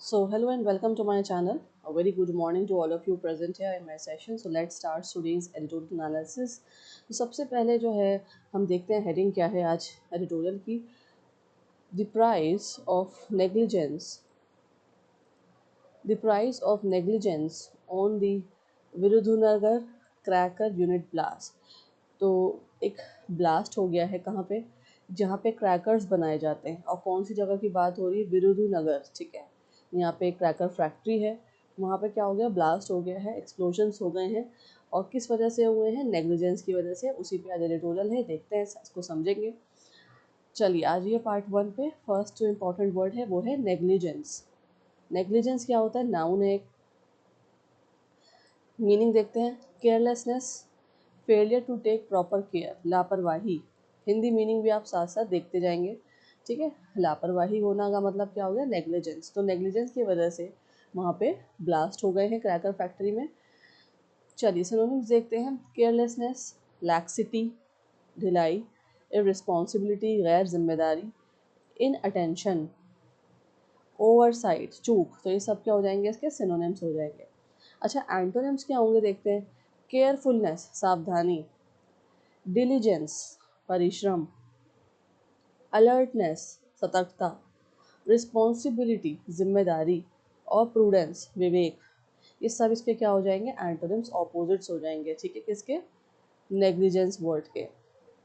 So hello and welcome to my channel. A very good morning to all of you present here in my session. So let's start today's editorial analysis. तो सबसे पहले जो है हम देखते हैं heading क्या है आज एडिटोरियल की. The price of negligence. The price of negligence on the Virudhunagar cracker unit blast. तो एक ब्लास्ट हो गया है कहाँ पे, जहाँ पे क्रैकर्स बनाए जाते हैं. और कौन सी जगह की बात हो रही है, विरुधुनगर. ठीक है, यहाँ पे एक क्रैकर फैक्ट्री है. वहाँ पे क्या हो गया, ब्लास्ट हो गया है, एक्सप्लोजन्स हो गए हैं. और किस वजह से हुए हैं, नेग्लिजेंस की वजह से. उसी पे आज एडिटोरियल है, देखते हैं इसको समझेंगे. चलिए आज ये पार्ट 1 पे फर्स्ट जो इम्पोर्टेंट वर्ड है वो है नेग्लिजेंस. नेग्लिजेंस क्या होता है, नाउन है. मीनिंग देखते हैं, carelessness, failure to take proper care, लापरवाही. हिंदी मीनिंग भी आप साथ साथ देखते जाएंगे. ठीक है, लापरवाही होना का मतलब क्या हो गया, नेग्लिजेंस. तो नेग्लिजेंस की वजह से वहाँ पे ब्लास्ट हो गए हैं क्रैकर फैक्ट्री में. चलिए सिनोनिम्स देखते हैं. केयरलेसनेस, लैक्सिटी, ढिलाई, इररिस्पॉन्सिबिलिटी, गैर जिम्मेदारी, इन अटेंशन, ओवरसाइट, चूक. तो ये सब क्या हो जाएंगे, इसके सिनोनिम्स हो जाएंगे. अच्छा, एंटोनिम्स क्या होंगे देखते हैं. केयरफुलनेस, सावधानी, डिलीजेंस, परिश्रम, अलर्टनेस, सतर्कता, रिस्पॉन्सिबिलिटी, जिम्मेदारी, और प्रूडेंस, विवेक. ये सब इसके क्या हो जाएंगे, एंटोनिम्स, ऑपोजिट्स हो जाएंगे. ठीक है, किसके, नेग्लिजेंस वर्ड के.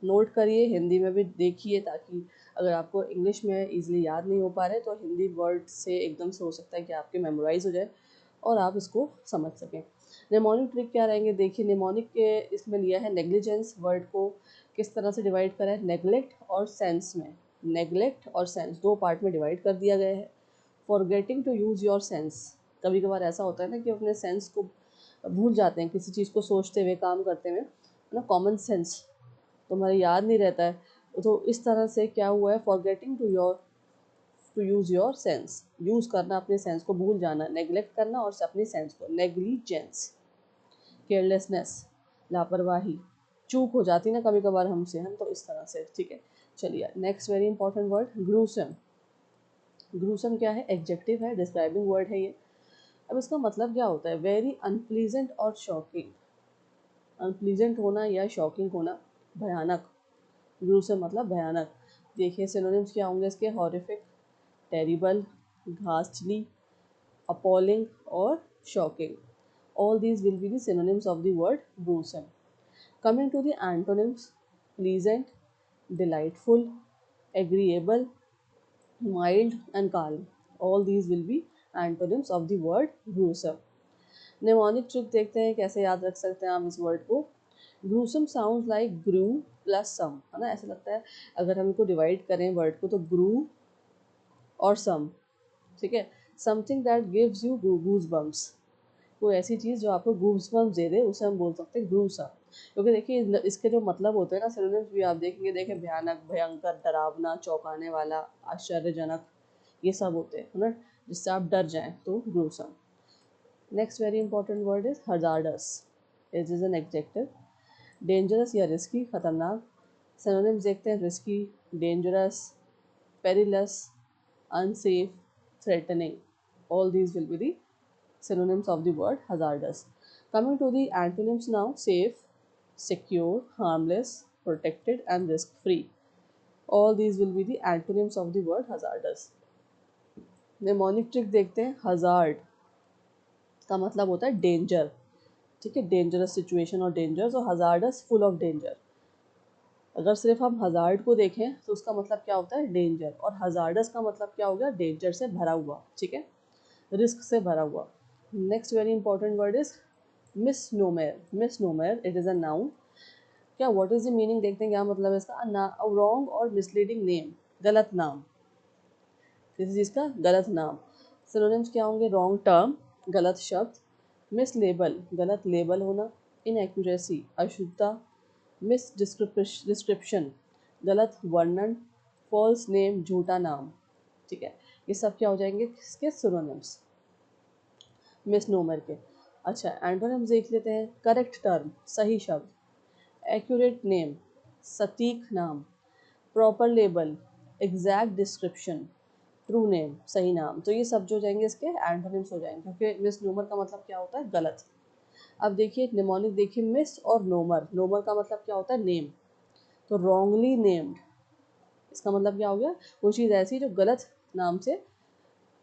नोट करिए, हिंदी में भी देखिए, ताकि अगर आपको इंग्लिश में इजीली याद नहीं हो पा रहे तो हिंदी वर्ड से एकदम से हो सकता है कि आपके मेमोराइज हो जाए और आप इसको समझ सकें. नेमोनिक ट्रिक क्या रहेंगे, देखिए नेमोनिक के इसमें लिया है नेग्लिजेंस वर्ड को किस तरह से डिवाइड करा है, नेग्लेक्ट और सेंस में. नेग्लेक्ट और सेंस दो पार्ट में डिवाइड कर दिया गया है. Forgetting to use your sense. कभी कभार ऐसा होता है ना कि अपने सेंस को भूल जाते हैं किसी चीज़ को सोचते हुए, काम करते हुए, है ना. कॉमन सेंस तो हमारे याद नहीं रहता है. तो इस तरह से क्या हुआ है, forgetting to use your sense. Use करना, अपने सेंस को भूल जाना, नेग्लेक्ट करना और अपनी सेंस को. नेग्लिजेंस, केयरलेसनेस, लापरवाही, चूक हो जाती ना कभी कभार हमसे, हम तो इस तरह से. ठीक है, चलिए next very important word, gruesome. Gruesome क्या है, एडजेक्टिव है, डिस्क्राइबिंग वर्ड है ये. अब इसका मतलब क्या होता है, वेरी अनप्लीजेंट और शॉकिंग. अनप्लीजेंट होना या शॉकिंग होना, भयानक. ग्रूसम मतलब भयानक. देखिए सिनोनिम्स क्या होंगे इसके, हॉरिफिक, टेरिबल, घास्टली, अपॉलिंग और shocking. All these will be the synonyms of the word gruesome. Coming to the antonyms, pleasant, delightful, agreeable, mild and calm. All these will be antonyms of the word gruesome. Mnemonic trick देखते हैं कैसे याद रख सकते हैं आप इस word को. gruesome sounds like grew plus some, है ना. ऐसा लगता है अगर हम इनको डिवाइड करें वर्ड को तो grew और some. ठीक है, something that gives you goose bumps. कोई ऐसी चीज़ जो आपको गूज बम्स दे दे उसे हम बोल सकते हैं ग्रूसम. क्योंकि देखिए इसके जो मतलब होते हैं ना, सिनोनिम्स भी आप देखेंगे, देखें भयानक, भयंकर, डरावना, चौंकाने वाला, आश्चर्यजनक, ये सब होते हैं, है ना, जिससे आप डर जाएं, तो gruesome. Next very important word is hazardous. It is an adjective. Dangerous या रिस्की, खतरनाक. सिनोनिम्स देखते हैं, risky, dangerous, perilous, unsafe, threatening. All these will be the synonyms of the word hazardous. Coming to the antonyms now, safe, secure, harmless, protected and risk free. All these will be the antonyms of the word hazardous. Mnemonic trick देखते हैं. hazard का मतलब होता है danger. ठीक है, dangerous situation और danger. तो hazardous, फुल ऑफ डेंजर. अगर सिर्फ हम हजार्ड को देखें तो उसका मतलब क्या होता है, डेंजर. और हजार्डस का मतलब क्या हो गया, डेंजर से भरा हुआ. ठीक है, रिस्क से भरा हुआ. Next very important word is misnomer. Misnomer, it is a noun. क्या, व्हाट इज द मीनिंग देखते हैं क्या मतलब है इसका. रॉन्ग और मिसलीडिंग नेम, गलत नाम, किसी चीज़ का गलत नाम. सिनोनिम्स क्या होंगे, रॉन्ग टर्म, गलत शब्द, मिस लेबल, गलत लेबल होना, इनएक्यूरेसी, अशुद्धता, मिस डिस्क्रिप्शन, गलत वर्णन, फॉल्स नेम, झूठा नाम. ठीक है, ये सब क्या हो जाएंगे इसके सिनोनिम्स मिसनोमर के. अच्छा, एंटोनिम्स देख लेते हैं. करेक्ट टर्म, सही शब्द. एक्यूरेट नेम, सटीक नाम. Proper label, exact description. True name, सही नाम। तो ये सब जो हो जाएंगे इसके एंटोनिम्स हो जाएंगे, क्योंकि मिसनोमर का मतलब क्या होता है, गलत। अब देखिए निमोनिक, देखिए मिस और नोमर। नोमर का मतलब क्या होता है, नेम। तो रॉन्गली नेम्ड, इसका मतलब क्या हो गया, वो चीज़ ऐसी जो गलत नाम से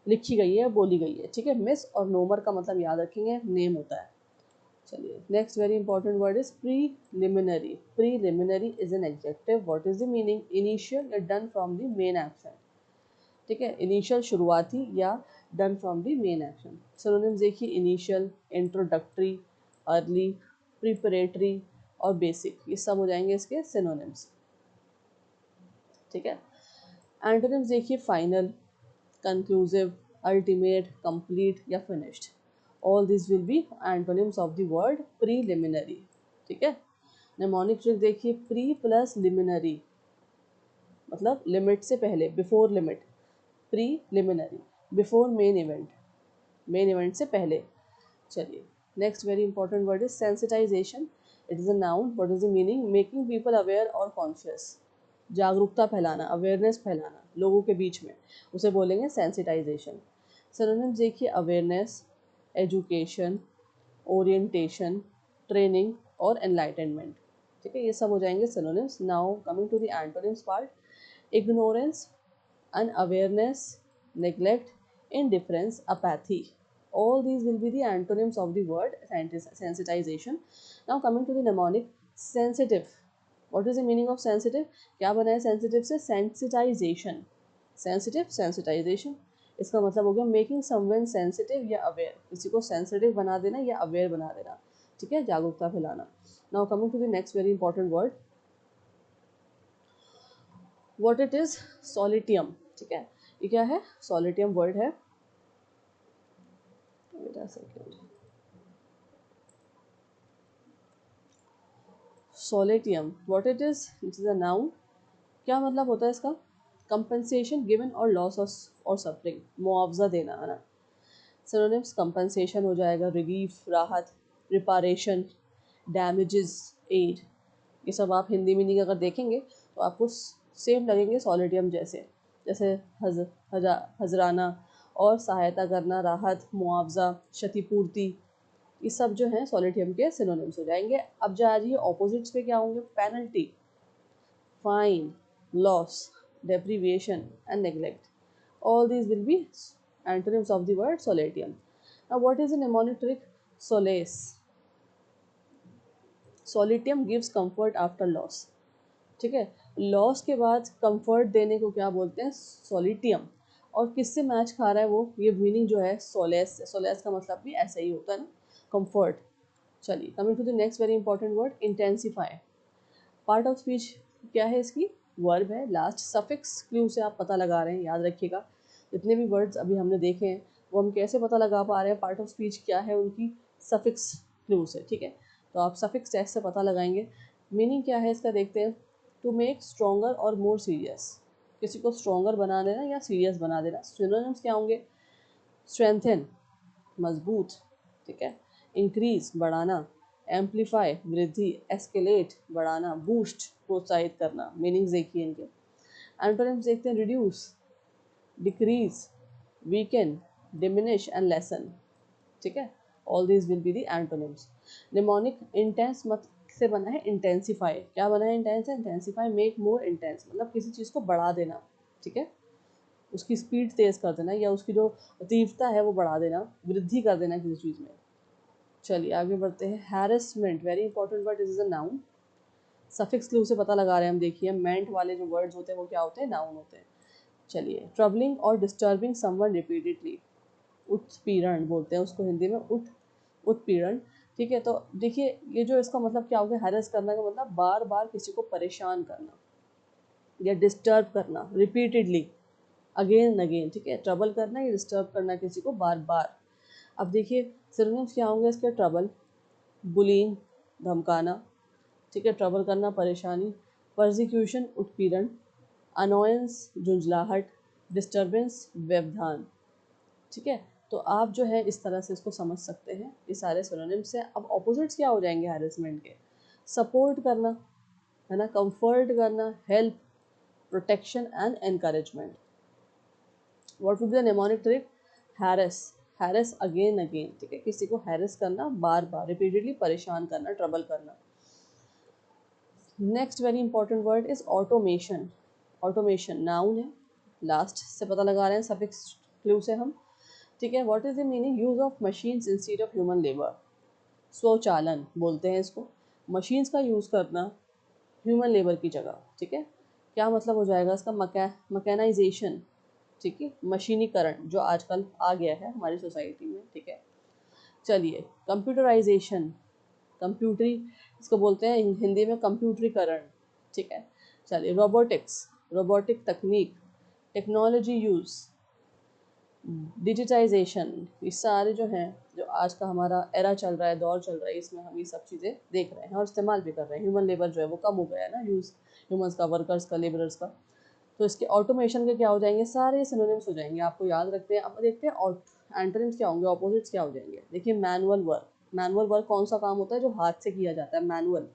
लिखी गई है, बोली गई है, ठीक है। मिस और नोमर का मतलब याद रखेंगे, नेम होता है। चलिए next very important word is preliminary. Preliminary is an adjective. What is the meaning, initial या done from the main action, ठीक है। इनिशियल शुरुआती या done from the main action. Synonyms देखिए, इनिशियल, इंट्रोडक्टरी, अर्ली, प्रिपरेटरी और basic, ये सब हो जाएंगे इसके सिनोनिम्स, ठीक है। एंटोनिम्स देखिए, फाइनल, conclusive, ultimate, complete या finished. All these will be antonyms of the word preliminary, ठीक है। mnemonic trick देखिए, pre plus liminary मतलब लिमिट से पहले, before limit, preliminary, before main event, main event से पहले। चलिए next very important word is sensitisation. It is a noun. What is the meaning, making people aware और conscious, जागरूकता फैलाना, अवेयरनेस फैलाना लोगों के बीच में, उसे बोलेंगे सेंसिटाइजेशन। सिनोनिम्स देखिए, अवेयरनेस, एजुकेशन, ओरिएंटेशन, ट्रेनिंग और एनलाइटनमेंट, ठीक है। ये सब हो जाएंगे synonyms. Now coming to the antonyms part, ignorance, unawareness, neglect, indifference, apathy. All these will be the antonyms of the word sensitization. Now coming to the mnemonic, sensitive. What is the meaning of sensitive? क्या बना है sensitive से, sensitization. Sensitive, sensitization. इसका मतलब हो गया making someone sensitive या aware, किसी को सेंसिटिव बना देना या अवेयर बना देना, ठीक है, जागरूकता फैलाना। Now coming to the next very important word, what it is, solatium, ठीक है। ये क्या है, सॉलिटियम वर्ड है, wait a second. Solatium, what it is, it is a noun. क्या मतलब होता है इसका, कंपनसेशन गिवन और लॉस और सफरिंग, मुआवजा देना, है ना। सिनोनिम्स, कंपनसेशन हो जाएगा, रिलीफ, राहत, रिपारेशन, डैमेजेस, एड। ये सब आप हिंदी मीनिंग अगर देखेंगे तो आपको सेम लगेंगे सॉलिडियम जैसे, जैसे हजराना और सहायता करना, राहत, मुआवजा, क्षतिपूर्ति, ये सब जो है सॉलिडियम के सिनोनिम्स हो जाएंगे। अब जा रही है ऑपोजिट्स पे, क्या होंगे, penalty, fine, loss, deprivation and neglect. All these will be antonyms of the word solatium. Now what is a mnemonic trick, solace. Solitium gives comfort after loss, ठीक है। लॉस के बाद कंफर्ट देने को क्या बोलते हैं, सॉलिटियम। और किससे मैच खा रहा है वो, ये मीनिंग जो है सोलेस से, सोलेस का मतलब भी ऐसा ही होता है ना, कंफर्ट। चलिए coming to the next very important word, intensify. Part of speech क्या है इसकी, वर्ब है, लास्ट सफिक्स क्लू से आप पता लगा रहे हैं, याद रखिएगा। जितने भी वर्ड्स अभी हमने देखे हैं वो हम कैसे पता लगा पा रहे हैं, पार्ट ऑफ स्पीच क्या है उनकी, सफिक्स क्लू से, ठीक है। तो आप सफिक्स टेस्ट से पता लगाएंगे। मीनिंग क्या है इसका, देखते हैं। टू मेक स्ट्रोंगर और मोर सीरियस, किसी को स्ट्रोंगर बना देना या सीरियस बना देना। सिनोनिम्स क्या होंगे, स्ट्रेंथन, मजबूत, ठीक है, इंक्रीज, बढ़ाना, एम्पलीफाई, वृद्धि, एस्केलेट, बढ़ाना, बूस्ट, प्रोत्साहित करना। मीनिंग्स देखिए इनके। एंटोनिम्स देखते हैं, reduce, decrease, weakened, diminish and lesson, ठीक है। All these will be the antonyms. Mnemonic, intense मत से बना है, इंटेंसिफाई। क्या बना है, इंटेंस है, इंटेंसिफाई, मेक मोर इंटेंस, मतलब किसी चीज़ को बढ़ा देना, ठीक है, उसकी स्पीड तेज़ कर देना या उसकी जो तीव्रता है वो बढ़ा देना, वृद्धि कर देना किसी चीज़ में। चलिए आगे बढ़ते हैं, harassment, very important word, is a noun. Suffix clue से पता लगा रहे हैं हम, देखिए मेंट वाले जो वर्ड्स होते हैं वो क्या होते हैं, नाउन होते हैं। चलिए, ट्रबलिंग और डिस्टर्बिंग समवन रिपीटेडली, उत्पीड़न बोलते हैं उसको हिंदी में, उत्पीड़न, ठीक है। तो देखिए ये जो इसका मतलब क्या हो गया, हैरेस करना का मतलब बार बार किसी को परेशान करना या डिस्टर्ब करना, रिपीटेडली, अगेन एंड अगेन, ठीक है। ट्रबल करना या डिस्टर्ब करना किसी को बार बार। अब देखिए सिनोनिम्स क्या होंगे इसके, ट्रबल, बुलिंग, धमकाना, ठीक है, ट्रबल करना, परेशानी, परसिक्यूशन, उत्पीड़न, अनोयंस, झुंझलाहट, डिस्टर्बेंस, व्यवधान, ठीक है। तो आप जो है इस तरह से इसको समझ सकते हैं, ये सारे सिनोनिम्स हैं। अब ऑपोजिट्स क्या हो जाएंगे हैरेसमेंट के, सपोर्ट करना, है ना, कंफर्ट करना, help, protection and encouragement. What would be the mnemonic trick? Harass, harass again again, ठीक है, किसी को हैरेस करना, बार बार रिपीटेडली परेशान करना, ट्रबल करना। Next very important word is automation. Automation noun है, लास्ट से पता लगा रहे हैं सफिक्स क्लू से हम, ठीक है। What is the meaning? Use of machines instead of human labour. स्वचालन बोलते हैं इसको, मशीन्स का यूज़ करना ह्यूमन लेबर की जगह, ठीक है। क्या मतलब हो जाएगा इसका? मकैनाइजेशन, ठीक है, मशीनीकरण जो आजकल आ गया है हमारी सोसाइटी में, ठीक है। चलिए, कंप्यूटराइजेशन, कंप्यूटरी इसको बोलते हैं हिंदी में कंप्यूटरीकरण, ठीक है। चलिए, रोबोटिक्स, रोबोटिक तकनीक, टेक्नोलॉजी यूज़, डिजिटाइजेशन, ये सारे जो हैं, जो आज का हमारा एरा चल रहा है, दौर चल रहा है, इसमें हम ये सब चीज़ें देख रहे हैं और इस्तेमाल भी कर रहे हैं। ह्यूमन लेबर जो है वो कम हो गया है ना, यूज़ ह्यूमंस का, वर्कर्स का, लेबरर्स का। तो इसके ऑटोमेशन के क्या हो जाएंगे? सारे सिनोनिम्स हो जाएंगे, आपको याद रखते हैं। अब देखते हैं और एंटोनिम्स क्या होंगे, ऑपोजिट्स क्या हो जाएंगे। देखिए, मैनुअल वर्क, मैनुअल वर्क कौन सा काम होता है? जो हाथ से किया जाता है, मैनुअल।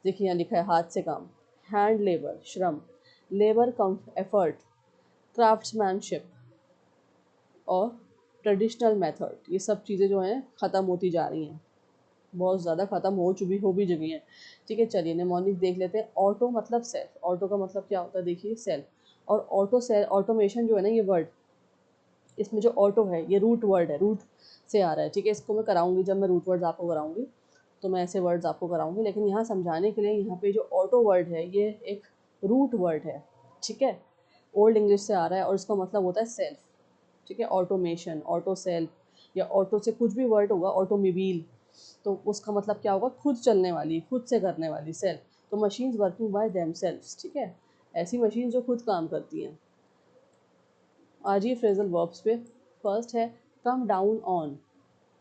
देखिए यहाँ लिखा है हाथ से काम। हैंड लेबर, श्रम, लेबर कम एफर्ट, क्राफ्ट्समैनशिप और ट्रेडिशनल मेथड, ये सब चीज़ें जो हैं ख़त्म होती जा रही हैं, बहुत ज़्यादा ख़त्म हो भी जगह हैं, ठीक है। चलिए, निमोनिक देख लेते हैं। ऑटो मतलब सेल्फ, ऑटो का मतलब क्या होता है? देखिए, सेल्फ। और ऑटो से ऑटोमेशन जो है ना, ये वर्ड, इसमें जो ऑटो है ये रूट वर्ड है, रूट से आ रहा है, ठीक है। इसको मैं कराऊंगी, जब मैं रूट वर्ड्स आपको कराऊंगी तो मैं ऐसे वर्ड्स आपको कराऊंगी, लेकिन यहाँ समझाने के लिए यहाँ पे जो ऑटो वर्ड है ये एक रूट वर्ड है, ठीक है। ओल्ड इंग्लिश से आ रहा है और इसका मतलब होता है सेल्फ, ठीक है। ऑटोमेशन, ऑटो सेल्फ, या ऑटो से कुछ भी वर्ड होगा, ऑटोमोबाइल, तो उसका मतलब क्या होगा? खुद चलने वाली, खुद से करने वाली, सेल्फ। तो मशीन्स वर्किंग बाय देमसेल्व्स, ठीक है, ऐसी मशीन जो खुद काम करती हैं। आज ये फ्रेजल वर्ब्स पे फर्स्ट है come down on,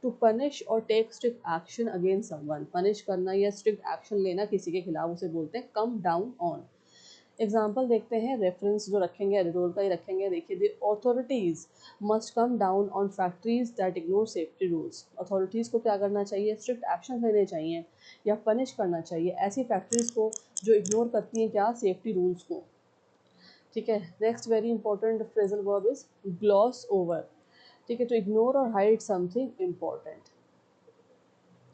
to punish और take strict action against someone, punish करना या स्ट्रिक्ट एक्शन लेना किसी के खिलाफ, उसे बोलते हैं कम डाउन ऑन। एग्जाम्पल देखते हैं, रेफरेंस जो रखेंगे एडिटोरियल का ही रखेंगे। देखिए, the authorities must come down on factories that ignore safety rules, authorities को क्या करना चाहिए? स्ट्रिक्ट एक्शन लेने चाहिए या पनिश करना चाहिए ऐसी फैक्ट्रीज को जो इग्नोर करती हैं क्या? सेफ्टी रूल्स को, ठीक है। Next very important phrasal verb is gloss over, ठीक है, तो इग्नोर और हाइड समथिंग इम्पॉर्टेंट।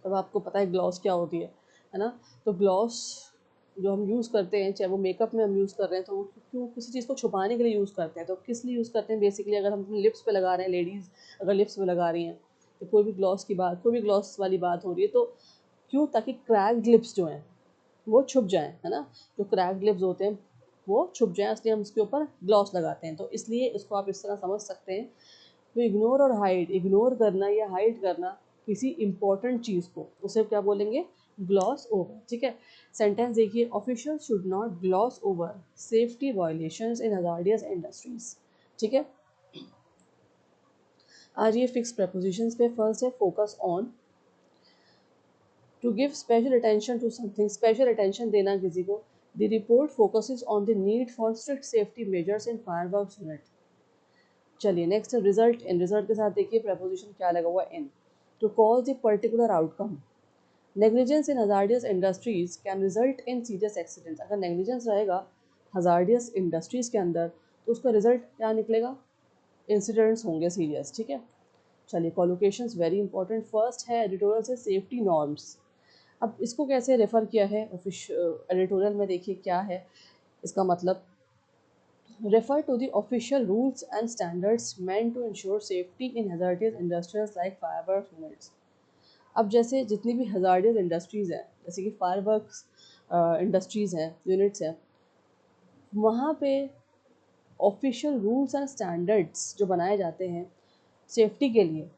अब आपको पता है ग्लॉस क्या होती है ना। तो ग्लॉस जो हम यूज़ करते हैं, चाहे वो मेकअप में हम यूज़ कर रहे हैं, तो वो क्यों किसी चीज़ को छुपाने के लिए यूज़ करते हैं। तो किस लिए यूज़ करते हैं? बेसिकली अगर हम अपने लिप्स पे लगा रहे हैं, लेडीज़ अगर लिप्स पे लगा रही हैं, तो कोई भी ग्लॉस की बात, कोई भी ग्लॉस वाली बात हो रही है, तो क्यों? ताकि क्रैक्ड लिप्स जो हैं वो छुप जाएं, है ना। जो क्रैक्ड लिप्स होते हैं वो छुप जाएं, इसलिए हम उसके ऊपर ग्लॉस लगाते हैं। तो इसलिए इसको आप इस तरह समझ सकते हैं। तो इग्नोर और हाइड, इग्नोर करना या हाइड करना किसी इंपॉर्टेंट चीज़ को, उसे क्या बोलेंगे? ग्लॉस ओवर, ठीक है। सेंटेंस देखिए, official should not gloss over safety violations in hazardous industries, ठीक है। आज ये फिक्स प्रपोजिशंस पे फर्स्ट है focus on, to give special attention to something, special attention देना किसी को। The report focuses on the need for strict safety measures in fireworks unit. चलिए, नेक्स्ट रिजल्ट इन, रिजल्ट के साथ देखिए प्रपोजिशन क्या लगा हुआ? In, to cause the particular outcome, negligence in hazardous industries can result in serious accidents. अगर negligence रहेगा hazardous industries के अंदर तो उसका रिजल्ट क्या निकलेगा? इंसिडेंट्स होंगे सीरियस, ठीक है। चलिए, कॉलोकेशंस वेरी इंपॉर्टेंट। फर्स्ट है एडिटोरियल से सेफ्टी नॉर्म्स। अब इसको कैसे रेफर किया है एडिटोरियल में? देखिए क्या है इसका मतलब, refer to the official rules and standards meant to ensure safety in hazardous industries like fireworks units। अब जैसे जितनी भी hazardous industries हैं, जैसे कि fireworks इंडस्ट्रीज़ हैं, यूनिट्स हैं, वहाँ पे ऑफिशियल रूल्स एंड स्टैंडर्ड्स जो बनाए जाते हैं सेफ्टी के लिए,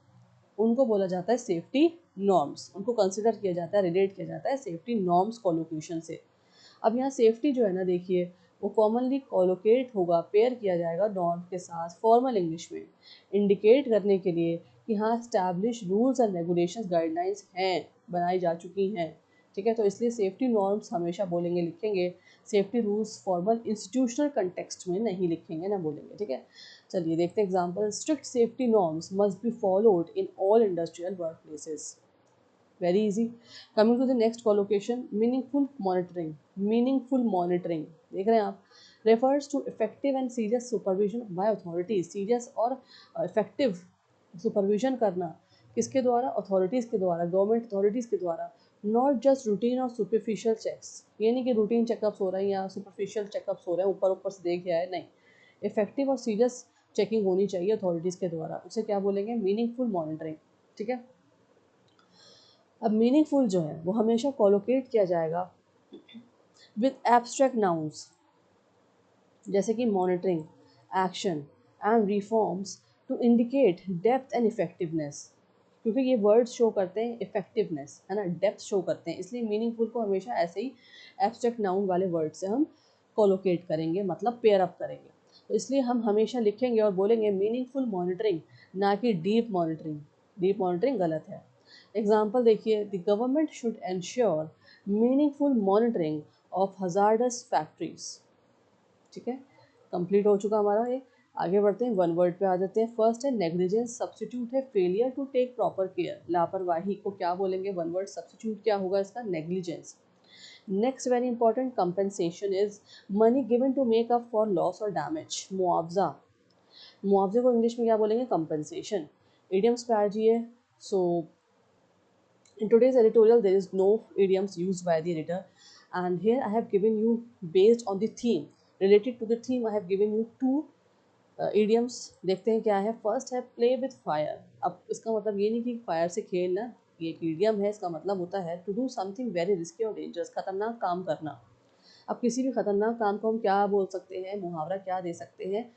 उनको बोला जाता है सेफ्टी नॉर्म्स। उनको कंसिडर किया जाता है, रिलेट किया जाता है सेफ्टी नॉर्म्स कॉलोकेशन से। अब यहाँ सेफ्टी जो है ना, देखिए वो कॉमनली कॉलोकेट होगा, पेयर किया जाएगा नॉर्म के साथ फॉर्मल इंग्लिश में, इंडिकेट करने के लिए कि हाँ establish rules and regulations guidelines हैं, बनाई जा चुकी हैं, ठीक है। तो इसलिए सेफ्टी नॉर्म्स हमेशा बोलेंगे, लिखेंगे। Safety rules formal institutional context में नहीं लिखेंगे, ना बोलेंगे, ठीक है। चलिए देखते हैं example. Strict safety norms must be followed in all industrial workplaces. Very easy. Coming to the next collocation, meaningful monitoring, meaningful monitoring, देख रहे हैं आप। refers to effective and serious supervision by authorities. Serious और effective supervision करना किसके द्वारा? Authorities के द्वारा, गवर्नमेंट अथॉरिटीज़ के द्वारा। नॉट जस्ट रूटीन और सुपरफिशियल चेक्स, ये नहीं कि रूटीन चेकअप्स हो रहे हैं या सुपरफिशियल चेकअप्स हो रहे हैं, ऊपर ऊपर से देख आए, नहीं। इफेक्टिव और सीरियस चेकिंग होनी चाहिए अथॉरिटीज़ के द्वारा, उसे क्या बोलेंगे? Meaningful monitoring. ठीक है, अब मीनिंगफुल जो है वो हमेशा कोलोकेट किया जाएगा विद एब्स्ट्रैक्ट नाउन्स, जैसे कि monitoring, action and reforms to indicate depth and effectiveness, क्योंकि ये वर्ड्स शो करते हैं इफेक्टिवनेस, है ना, डेप्थ शो करते हैं, इसलिए मीनिंगफुल को हमेशा ऐसे ही एब्स्ट्रैक्ट नाउन वाले वर्ड से हम कोलोकेट करेंगे, मतलब पेयर अप करेंगे। तो इसलिए हम हमेशा लिखेंगे और बोलेंगे मीनिंगफुल मॉनिटरिंग, ना कि डीप मॉनिटरिंग। डीप मॉनिटरिंग गलत है। एग्जाम्पल देखिए, the government should ensure meaningful monitoring of hazardous factories. ठीक है, कंप्लीट हो चुका हमारा ये। आगे बढ़ते हैं, वन वर्ड पे आ जाते हैं। फर्स्ट है नेग्लिजेंस, सब्स्टिट्यूट है failure to take proper care. लापरवाही को क्या बोलेंगे? वन वर्ड सब्स्टिट्यूट क्या होगा इसका? Negligence. Next very important, compensation is money given to make up for loss और डैमेज। मुआवजा, मुआवजे को इंग्लिश में क्या बोलेंगे? कंपेंसेशन। इडियम्स पे आ जाइए। सो in today's editorial, there is no idioms used by the editor, and here I have given you, based on the theme, related to the theme, I have given you two idioms. देखते हैं क्या है। First है play with fire. अब इसका मतलब ये नहीं कि फायर से खेलना, ये एक idiom है, इसका मतलब होता है to do something very risky और डेंजरस, खतरनाक काम करना। अब किसी भी खतरनाक काम को हम क्या बोल सकते हैं, मुहावरा क्या दे सकते हैं?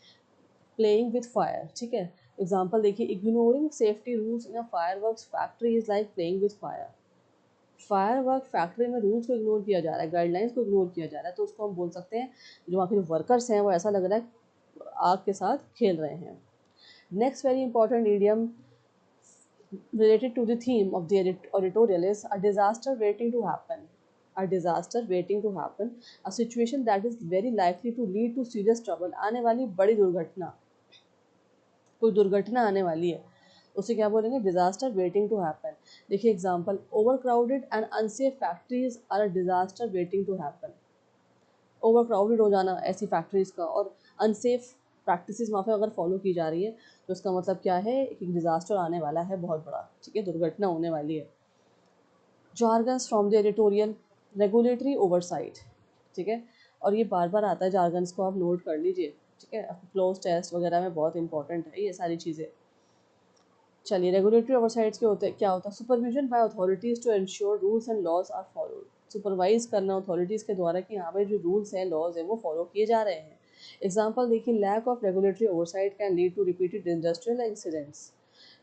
Playing with fire. ठीक है, एग्जाम्पल देखिए, ignoring safety rules in a fireworks factory is like playing with fire. Firework factory में रूल्स को इग्नोर किया जा रहा है, गाइडलाइंस को इग्नोर किया जा रहा है, तो उसको हम बोल सकते हैं, जो वहाँ के वर्कर्स हैं वो ऐसा लग रहा है आग के साथ खेल रहे हैं। Next very important idiom related to the theme of the editorial is a disaster waiting to happen. A disaster waiting to happen, a situation that is very likely to lead to serious trouble. आने वाली बड़ी दुर्घटना, कोई दुर्घटना आने वाली है, उसे क्या बोलेंगे? Disaster waiting to happen. देखिए example, over crowded and unsafe factories are a disaster waiting to happen. Over crowded हो जाना ऐसी फैक्ट्रीज का, और अनसेफ प्रैक्टिसेस वहाँ पे अगर फॉलो की जा रही है, तो इसका मतलब क्या है? एक डिजास्टर आने वाला है बहुत बड़ा। ठीक है, दुर्घटना होने वाली है। Jargons from the editorial, regulatory oversight. ठीक है, और ये बार बार आता है जार्गन्स को, आप नोट कर लीजिए। ठीक है, क्लोज टेस्ट वगैरह में बहुत इंपॉर्टेंट है ये सारी चीज़ें। चलिए, रेगुलेटरी ओवरसाइट्स के होते क्या होता है? Supervision by authorities to ensure rules and laws are followed. Supervise करना अथॉरिटीज़ के द्वारा कि हाँ भाई जो रूल्स हैं, लॉज हैं, वो फॉलो किए जा रहे हैं। एग्जाम्पल देखिए, lack of regulatory oversight can lead to repeated industrial incidents.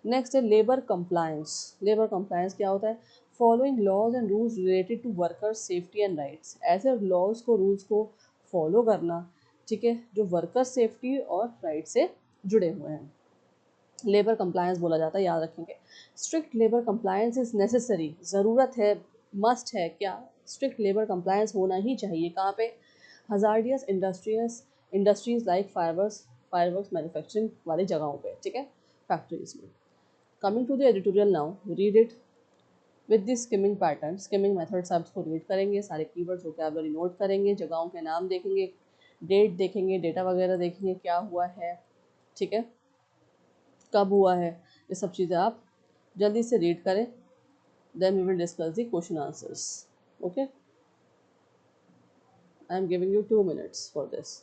Next है लेबर कंप्लायंस। लेबर कंप्लायंस क्या होता है? Following laws and rules related to workers safety and rights. ऐसे लॉज को, रूल्स को फॉलो करना, ठीक है, जो वर्कर सेफ्टी और राइट से जुड़े हुए हैं, लेबर कंप्लायंस बोला जाता है, याद रखेंगे। Strict labour compliance is necessary, ज़रूरत है, मस्ट है, क्या? स्ट्रिक्ट लेबर कंप्लायंस होना ही चाहिए। कहाँ पे? Hazardous industries like fireworks manufacturing वाली जगहों पे। ठीक है, फैक्ट्रीज में। Coming to the editorial now, read it with this skimming pattern. Skimming method से आप इसको रीड करेंगे, सारे कीवर्ड्स वोकैबुलरी नोट करेंगे, जगहों के नाम देखेंगे, डेट देखेंगे, डेटा वगैरह देखेंगे क्या हुआ है, ठीक है, कब हुआ है, ये सब चीज़ें आप जल्दी से रीड करें। Then we will discuss the question answers. Okay, I am giving you 2 minutes for this.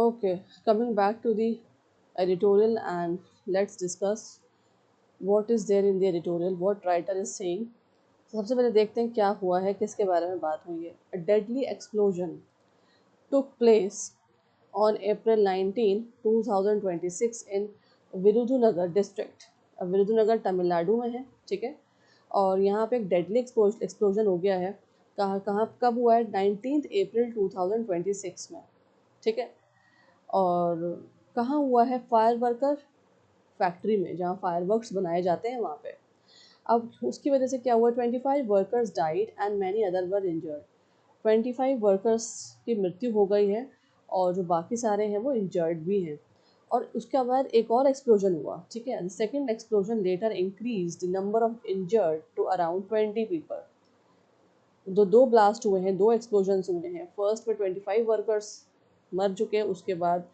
Okay, coming back to the editorial, and let's discuss what is there in the editorial, what writer is saying. तो सबसे पहले देखते हैं क्या हुआ है, किसके बारे में बात हुई है. A deadly explosion took place on April 19, 2026 in Virudhunagar district. अब विरुधुनगर तमिलनाडु में है, ठीक है. और यहाँ पे एक डेडली एक्सप्लोजन हो गया है. कहाँ कहाँ कब हुआ है? 19 अप्रैल 2026 में, ठीक है. और कहाँ हुआ है? फायर वर्कर फैक्ट्री में, जहाँ फायरवर्क्स बनाए जाते हैं वहाँ पे. अब उसकी वजह से क्या हुआ? 25 workers died and many other were injured. 25 workers की मृत्यु हो गई है और जो बाकी सारे हैं वो इंजर्ड भी हैं. और उसके बाद एक और एक्सप्लोजन हुआ, ठीक है. The second explosion later increase the number of injured to around 20 people. दो ब्लास्ट हुए हैं, दो एक्सप्लोजन्स हुए हैं. फर्स्ट में 25 वर्कर्स मर चुके हैं, उसके बाद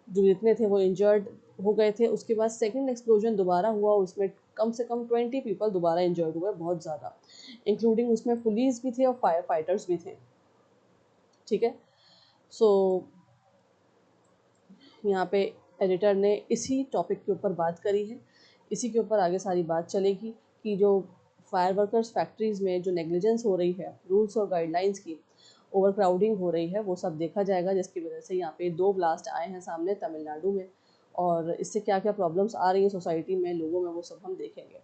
जो जितने थे वो इंजर्ड हो गए थे. उसके बाद सेकंड एक्सप्लोजन दोबारा हुआ, उसमें कम से कम 20 पीपल दोबारा इंजर्ड हुए, बहुत ज़्यादा, इंक्लूडिंग उसमें पुलिस भी थे और फायर फाइटर्स भी थे, ठीक है. सो यहाँ पे एडिटर ने इसी टॉपिक के ऊपर बात करी है, इसी के ऊपर आगे सारी बात चलेगी कि जो फायर वर्कर्स फैक्ट्रीज़ में जो नेग्लिजेंस हो रही है रूल्स और गाइडलाइंस की, ओवर क्राउडिंग हो रही है, वो सब देखा जाएगा, जिसकी वजह से यहाँ पे 2 ब्लास्ट आए हैं सामने तमिलनाडु में. और इससे क्या क्या प्रॉब्लम्स आ रही हैं सोसाइटी में, लोगों में, वो सब हम देखेंगे.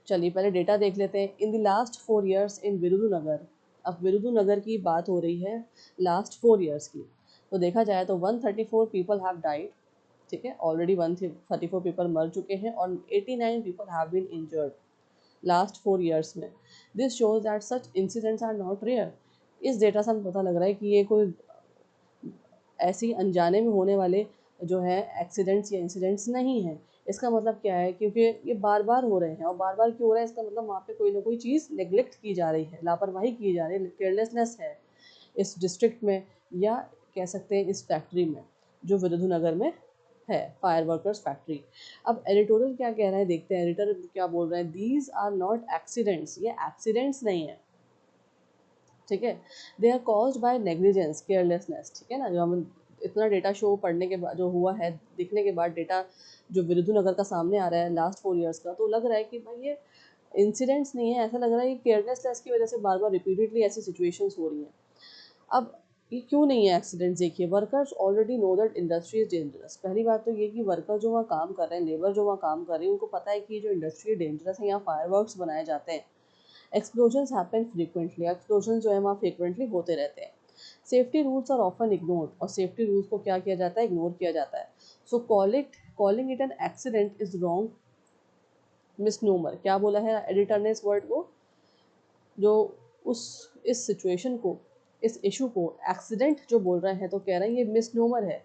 चलिए पहले डेटा देख लेते हैं. इन द लास्ट 4 years इन विरुधुनगर. अब विरुधुनगर की बात हो रही है लास्ट 4 years की. तो देखा जाए तो 134 पीपल हैव डाइड, ठीक है. ऑलरेडी 134 पीपल मर चुके हैं और 89 people have been injured last 4 years में. This shows that such incidents are not rare. इस डेटा से हमें पता लग रहा है कि ये कोई ऐसी अनजाने में होने वाले जो है एक्सीडेंट्स या इंसिडेंट्स नहीं हैं. इसका मतलब क्या है? क्योंकि ये बार बार हो रहे हैं, और बार बार क्यों हो रहा है? इसका मतलब वहाँ पे कोई ना कोई चीज़ नेग्लेक्ट की जा रही है, लापरवाही की जा रही है, केयरलेसनेस है इस डिस्ट्रिक्ट में, या कह सकते हैं इस फैक्ट्री में जो विरुधुनगर में है, फायर वर्कर्स फैक्ट्री. अब एडिटोरियल क्या कह रहा है, देखते हैं एडिटर क्या बोल रहे हैं. दीज आर नॉट एक्सीडेंट्स, ये एक्सीडेंट्स नहीं है, ठीक है. They are caused by negligence, carelessness, ठीक है ना. जो हम इतना डेटा शो पढ़ने के बाद जो हुआ है, देखने के बाद डेटा जो विरुधुनगर का सामने आ रहा है लास्ट 4 years का, तो लग रहा है कि भाई ये इंसिडेंट्स नहीं है. ऐसा लग रहा है कि केयरलेसनेस की वजह से बार बार रिपीटेडली ऐसी सिचुएशंस हो रही हैं. अब ये क्यों नहीं है एक्सीडेंट्स? देखिए, workers already know that industry is dangerous. पहली बात तो ये कि वर्कर जो वहाँ काम कर रहे हैं, लेबर जो वहाँ काम कर रही है, उनको पता है कि ये जो इंडस्ट्री डेंजरस है, यहाँ फायरवर्क्स बनाए जाते हैं, एक्सप्लोजन्स हैपन फ्रीक्वेंटली, एक्सप्लोजन जो है वहाँ फ्रीक्वेंटली होते रहते हैं. Safety rules are often ignored, और सेफ्टी रूल्स को क्या किया जाता है? इग्नोर किया जाता है. So calling it an accident is wrong misnomer. क्या बोला है एडिटर ने इस वर्ड को? जो उस इस सिचुएशन को, इस इशू को एक्सीडेंट जो बोल रहे हैं, तो कह रहे हैं ये मिसनोमर है,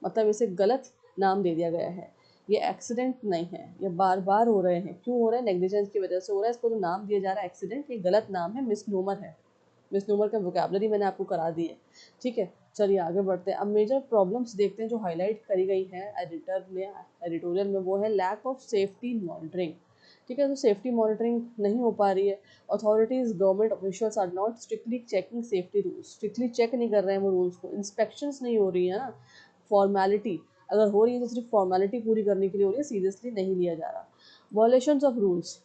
मतलब इसे गलत नाम दे दिया गया है. ये एक्सीडेंट नहीं है, ये बार बार हो रहे हैं. क्यों हो रहे हैं? नेग्लिजेंस की वजह से हो रहा है. इसको जो नाम दिया जा रहा है एक्सीडेंट, ये गलत नाम है, मिसनोमर है. मिसनोमर का वोकैबुलरी मैंने आपको करा दी है, ठीक है. चलिए आगे बढ़ते हैं. अब मेजर प्रॉब्लम्स देखते हैं जो हाईलाइट करी गई हैं एडिटर ने एडिटोरियल में. वो है लैक ऑफ सेफ्टी मॉनिटरिंग, ठीक है. तो सेफ्टी मॉनिटरिंग नहीं हो पा रही है. Authorities, government officials are not strictly checking safety rules. Strictly check नहीं कर रहे हैं वो रूल्स को. इंस्पेक्शंस नहीं हो रही है ना, फॉर्मेलिटी अगर हो रही है तो सिर्फ फॉर्मेलिटी पूरी करने के लिए हो रही है, सीरियसली नहीं लिया जा रहा. वॉयलेशंस ऑफ रूल्स,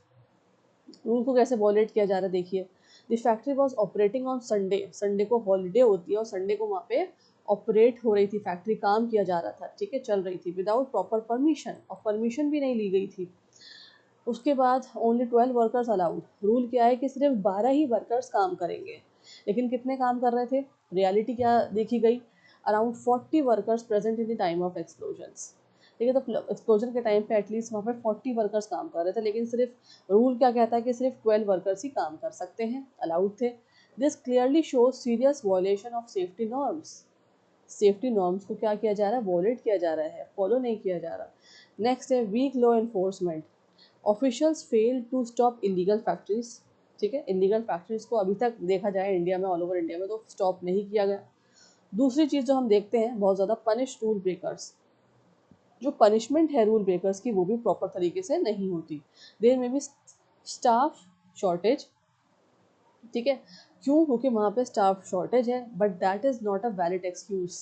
रूल को कैसे वॉयलेट किया जा रहा है देखिए. The factory was operating on Sunday, Sunday को हॉलीडे होती है और संडे को वहाँ पे ऑपरेट हो रही थी फैक्ट्री, काम किया जा रहा था, ठीक है, चल रही थी विदाउट प्रॉपर परमिशन, और परमिशन भी नहीं ली गई थी. उसके बाद ओनली 12 वर्कर्स अलाउड. रूल क्या है कि सिर्फ 12 ही वर्कर्स काम करेंगे, लेकिन कितने काम कर रहे थे? रियलिटी क्या देखी गई? Around 40 workers present in the time of explosions, ठीक है. तो एक्सप्लोजन के टाइम पे एटलीस्ट वहाँ पे 40 वर्कर्स काम कर रहे थे, लेकिन सिर्फ रूल क्या कहता है कि सिर्फ 12 वर्कर्स ही काम कर सकते हैं, अलाउड थे. This clearly shows serious violation of safety norms. Safety norms को क्या किया जा रहा है? वॉयलेट किया जा रहा है, फॉलो नहीं किया जा रहा. नेक्स्ट है weak law enforcement. Officials fail to stop illegal factories, ठीक है. इलीगल फैक्ट्रीज को अभी तक देखा जाए इंडिया में, ऑल ओवर इंडिया में, तो स्टॉप नहीं किया गया. दूसरी चीज़ जो हम देखते हैं बहुत ज़्यादा, पनिश रूल ब्रेकर्स. जो पनिशमेंट है रूल ब्रेकर्स की, वो भी प्रॉपर तरीके से नहीं होती. देयर में भी स्टाफ शॉर्टेज, ठीक है. क्यों? क्योंकि वहाँ पे स्टाफ शॉर्टेज है, but that is not a valid excuse.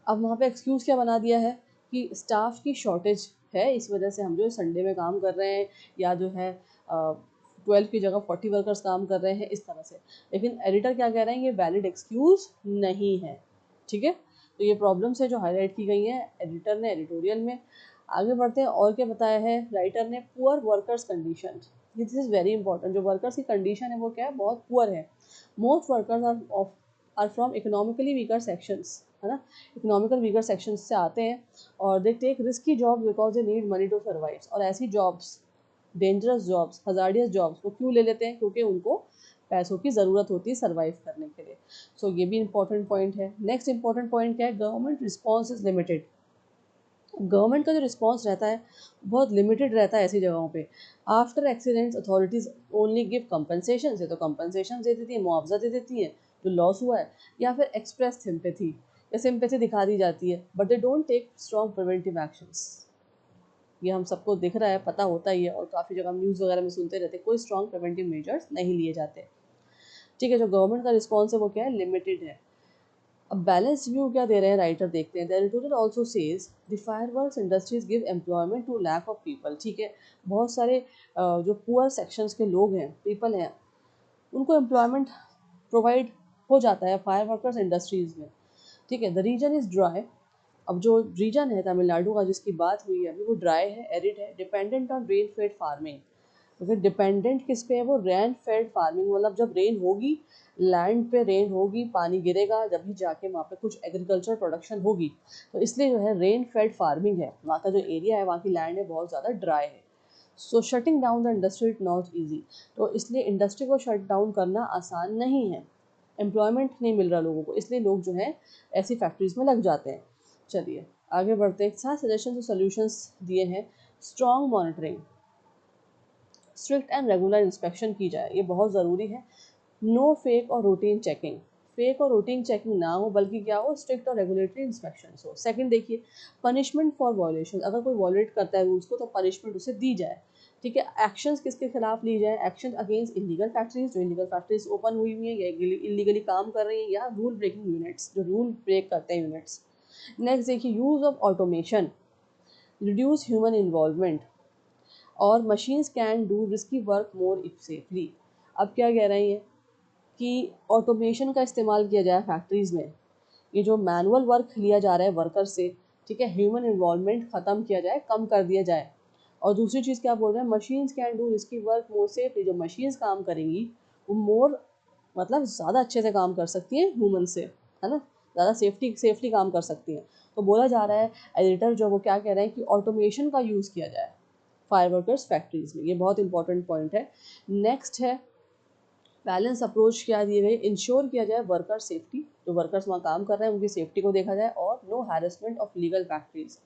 अब वहाँ पे एक्सक्यूज़ क्या बना दिया है कि स्टाफ की शॉर्टेज है, इस वजह से हम जो संडे में काम कर रहे हैं, या जो है 12 की जगह 40 वर्कर्स काम कर रहे हैं, इस तरह से। लेकिन एडिटर क्या कह रहे हैं, ये वैलिड एक्सक्यूज़ नहीं है, ठीक है। तो ये प्रॉब्लम्स है जो हाईलाइट की गई हैं एडिटर ने एडिटोरियल में। आगे बढ़ते हैं, और क्या बताया है राइटर ने, poor workers condition. This is very important. जो वर्कर्स की कंडीशन है वो क्या है, बहुत पुअर है। Most workers are from economically weaker sections, है ना, इकोनॉमिकल वीकर सेक्शंस से आते हैं, और they take risky jobs because they need money to survive. और ऐसी jobs, dangerous jobs, hazardous jobs वो क्यों ले लेते हैं, क्योंकि उनको पैसों की ज़रूरत होती है सर्वाइव करने के लिए। सो ये भी इंपॉर्टेंट पॉइंट है। नेक्स्ट इंपॉर्टेंट पॉइंट क्या है, government response is limited. Government का जो रिस्पॉन्स रहता है बहुत लिमिटेड रहता है ऐसी जगहों पे। After accidents authorities only give compensation, से तो कंपनसेशन दे देती है, मुआवजा दे देती है जो लॉस हुआ है, या फिर एक्सप्रेस सिंपैथी, या सिंपैथी दिखा दी जाती है, but they don't take strong preventive actions. ये हम सबको दिख रहा है, पता होता ही है, और काफ़ी जगह न्यूज़ वगैरह में सुनते रहते हैं, कोई स्ट्रॉन्ग प्रिवेंटिव मेजर्स नहीं लिए जाते, ठीक है। जो गवर्नमेंट का रिस्पॉन्स है वो क्या है, लिमिटेड है। अब बैलेंस व्यू क्या दे रहे हैं राइटर, देखते हैं। The editorial also says the fireworks industries give employment to lack of people, ठीक है। बहुत सारे जो पुअर सेक्शंस के लोग हैं, पीपल हैं, उनको एम्प्लॉयमेंट प्रोवाइड हो जाता है फायर वर्कर्स इंडस्ट्रीज में, ठीक है। The reason is dry. अब जो रीजन है तमिलनाडु का जिसकी बात हुई है अभी, वो ड्राई है, एरिड है, dependent on rain fade farming. क्योंकि डिपेंडेंट किस पे है, वो रेन फेड फार्मिंग, मतलब जब रेन होगी, लैंड पे रेन होगी, पानी गिरेगा, जब भी जाके वहाँ पे कुछ एग्रीकल्चर प्रोडक्शन होगी। तो इसलिए जो है रेन फेड फार्मिंग है, वहाँ का जो एरिया है, वहाँ की लैंड है, बहुत ज़्यादा ड्राई है। So shutting down the industry is not easy. तो इसलिए इंडस्ट्री को शट डाउन करना आसान नहीं है, एम्प्लॉयमेंट नहीं मिल रहा लोगों को, इसलिए लोग जो है ऐसी फैक्ट्रीज में लग जाते हैं। चलिए आगे बढ़ते हैं। सारे सजेशन और सोल्यूशंस दिए हैं। Strong monitoring, strict and regular inspection की जाए, ये बहुत ज़रूरी है। नो फेक और रूटीन चेकिंग, फेक और रूटीन चेकिंग ना हो, बल्कि क्या हो, स्ट्रिक्ट और रेगुलेटरी इंस्पेक्शन हो। सेकंड देखिए, पनिशमेंट फॉर वायलेशन, अगर कोई वायलेट करता है रूल्स को तो पनिशमेंट उसे दी जाए, ठीक है। एक्शंस किसके खिलाफ ली जाए, एक्शन अगेंस्ट इलीगल फैक्ट्रीज, जो इलीगल फैक्ट्रीज ओपन हुई हुई हैं या इलीगली काम कर रही हैं, या रूल ब्रेकिंग यूनिट्स, जो रूल ब्रेक करते हैं यूनिट्स। नेक्स्ट देखिए, use of automation, reduce human involvement, और machines can do risky work more safely. अब क्या कह रहे हैं कि ऑटोमेशन का इस्तेमाल किया जाए फैक्ट्रीज़ में, ये जो मैनुअल वर्क लिया जा रहा है वर्कर से, ठीक है, ह्यूमन इन्वॉल्वमेंट ख़त्म किया जाए, कम कर दिया जाए। और दूसरी चीज़ क्या बोल रहे हैं, machines can do risky work more safely, जो मशीन्स काम करेंगी वो मोर, मतलब ज़्यादा अच्छे से काम कर सकती हैं ह्यूमन से, है ना, ज़्यादा सेफ्टी काम कर सकती हैं। तो बोला जा रहा है एडिटर जो वो क्या कह रहे हैं कि ऑटोमेशन का यूज़ किया जाए फायर वर्कर्स फैक्ट्रीज में, ये बहुत इंपॉर्टेंट पॉइंट है। नेक्स्ट है, बैलेंस अप्रोच क्या दिए गए, इंश्योर किया जाए वर्कर सेफ्टी, जो वर्कर्स वहाँ काम कर रहे हैं उनकी सेफ्टी को देखा जाए, और no harassment of legal factories,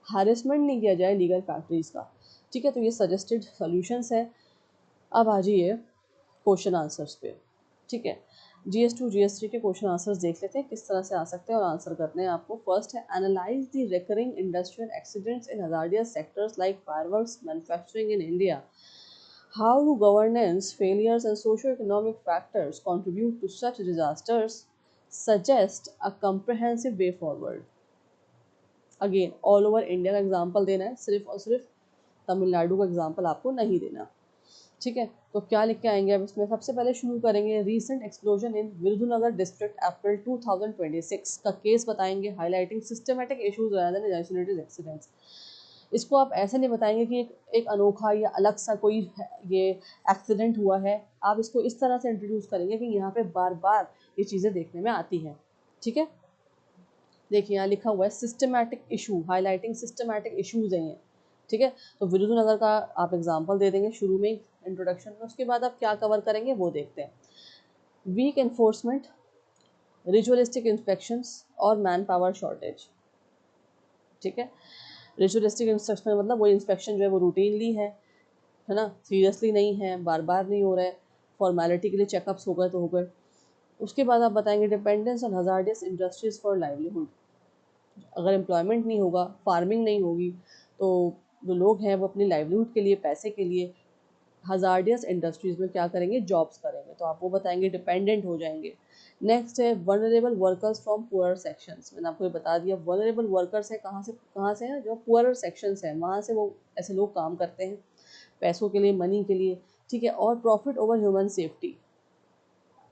harassment नहीं किया जाए लीगल फैक्ट्रीज का, ठीक है। तो ये सजेस्टेड सॉल्यूशंस है। अब आ जाइए क्वेश्चन आंसर्स पे, ठीक है। GS2 GS3 के क्वेश्चन आंसर्स देख लेते हैं किस तरह से आ सकते हैं और आंसर करने हैं आपको। फर्स्ट है, analyse the recurring industrial accidents in hazardous sectors like fireworks manufacturing in India. How do governance, failures, and socio-economic factors contribute to such disasters? Suggest a comprehensive way forward. Again, all over India का example देना है, सिर्फ और सिर्फ तमिलनाडु का example आपको नहीं देना, ठीक है। तो क्या लिख के आएंगे अब इसमें, सबसे पहले शुरू करेंगे recent explosion in Virudhunagar district April 2026 का केस बताएंगे, highlighting systematic issues rather than isolated accidents. इसको आप ऐसे नहीं बताएंगे कि एक अनोखा या अलग सा कोई ये एक्सीडेंट हुआ है, आप इसको इस तरह से इंट्रोड्यूस करेंगे कि यहाँ पे बार बार ये चीज़ें देखने में आती हैं, ठीक है। देखिए यहाँ लिखा हुआ है systematic issue, highlighting systematic issues हैं ये, ठीक है। तो विरुधुनगर का आप एग्जाम्पल दे देंगे शुरू में इंट्रोडक्शन में, उसके बाद आप क्या कवर करेंगे वो देखते हैं। वीक एनफोर्समेंट, रिचुअलिस्टिक इंस्पेक्शंस, और मैन पावर शॉर्टेज, ठीक है। रिचुअलिस्टिक इंस्पेक्शन मतलब वो इंस्पेक्शन जो है वो रूटीनली है ना, सीरियसली नहीं है, बार बार नहीं हो रहा है, फॉर्मेलिटी के लिए चेकअप्स हो गए तो हो गए। उसके बाद आप बताएंगे dependence on hazardous industries for livelihood, अगर एम्प्लॉयमेंट नहीं होगा, फार्मिंग नहीं होगी, तो जो लोग हैं वो अपनी लाइवलीहुड के लिए, पैसे के लिए हजार्डियस इंडस्ट्रीज़ में क्या करेंगे, जॉब्स करेंगे। तो आप वो बताएंगे, डिपेंडेंट हो जाएंगे। नेक्स्ट है vulnerable workers from poor sections. मैंने आपको ये बता दिया वनरेबल वर्कर्स है कहाँ से है, जो पुअर सेक्शंस है वहाँ से वो ऐसे लोग काम करते हैं पैसों के लिए, मनी के लिए, ठीक है। और प्रॉफिट ओवर ह्यूमन सेफ्टी।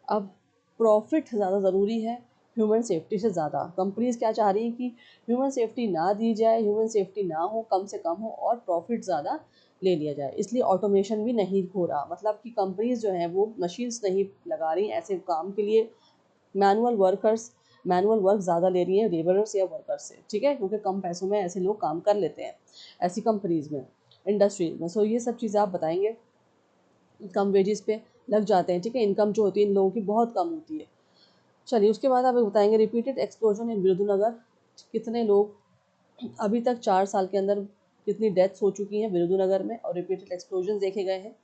अब प्रॉफिट ज़्यादा ज़रूरी है ह्यूमन सेफ्टी से ज़्यादा। कंपनीज क्या चाह रही हैं कि ह्यूमन सेफ्टी ना दी जाए, ह्यूमन सेफ्टी ना हो, कम से कम हो और प्रॉफिट ज़्यादा ले लिया जाए। इसलिए ऑटोमेशन भी नहीं हो रहा, मतलब कि कंपनीज जो हैं वो मशीन्स नहीं लगा रही ऐसे काम के लिए, मैनुअल वर्क ज़्यादा ले रही हैं लेबरर्स या वर्कर्स से, ठीक है, क्योंकि कम पैसों में ऐसे लोग काम कर लेते हैं ऐसी कंपनीज में, इंडस्ट्रीज में। सो ये सब चीज़ें आप बताएंगे, कम वेजेस पे लग जाते हैं, ठीक है, इनकम जो होती है इन लोगों की बहुत कम होती है। चलिए उसके बाद आप बताएंगे रिपीटेड एक्सप्लोजन इन विरुधुनगर। कितने लोग अभी तक 4 साल के अंदर कितनी डेथ्स हो चुकी हैं विरुधुनगर में और रिपीटेड एक्सप्लोजन देखे गए हैं।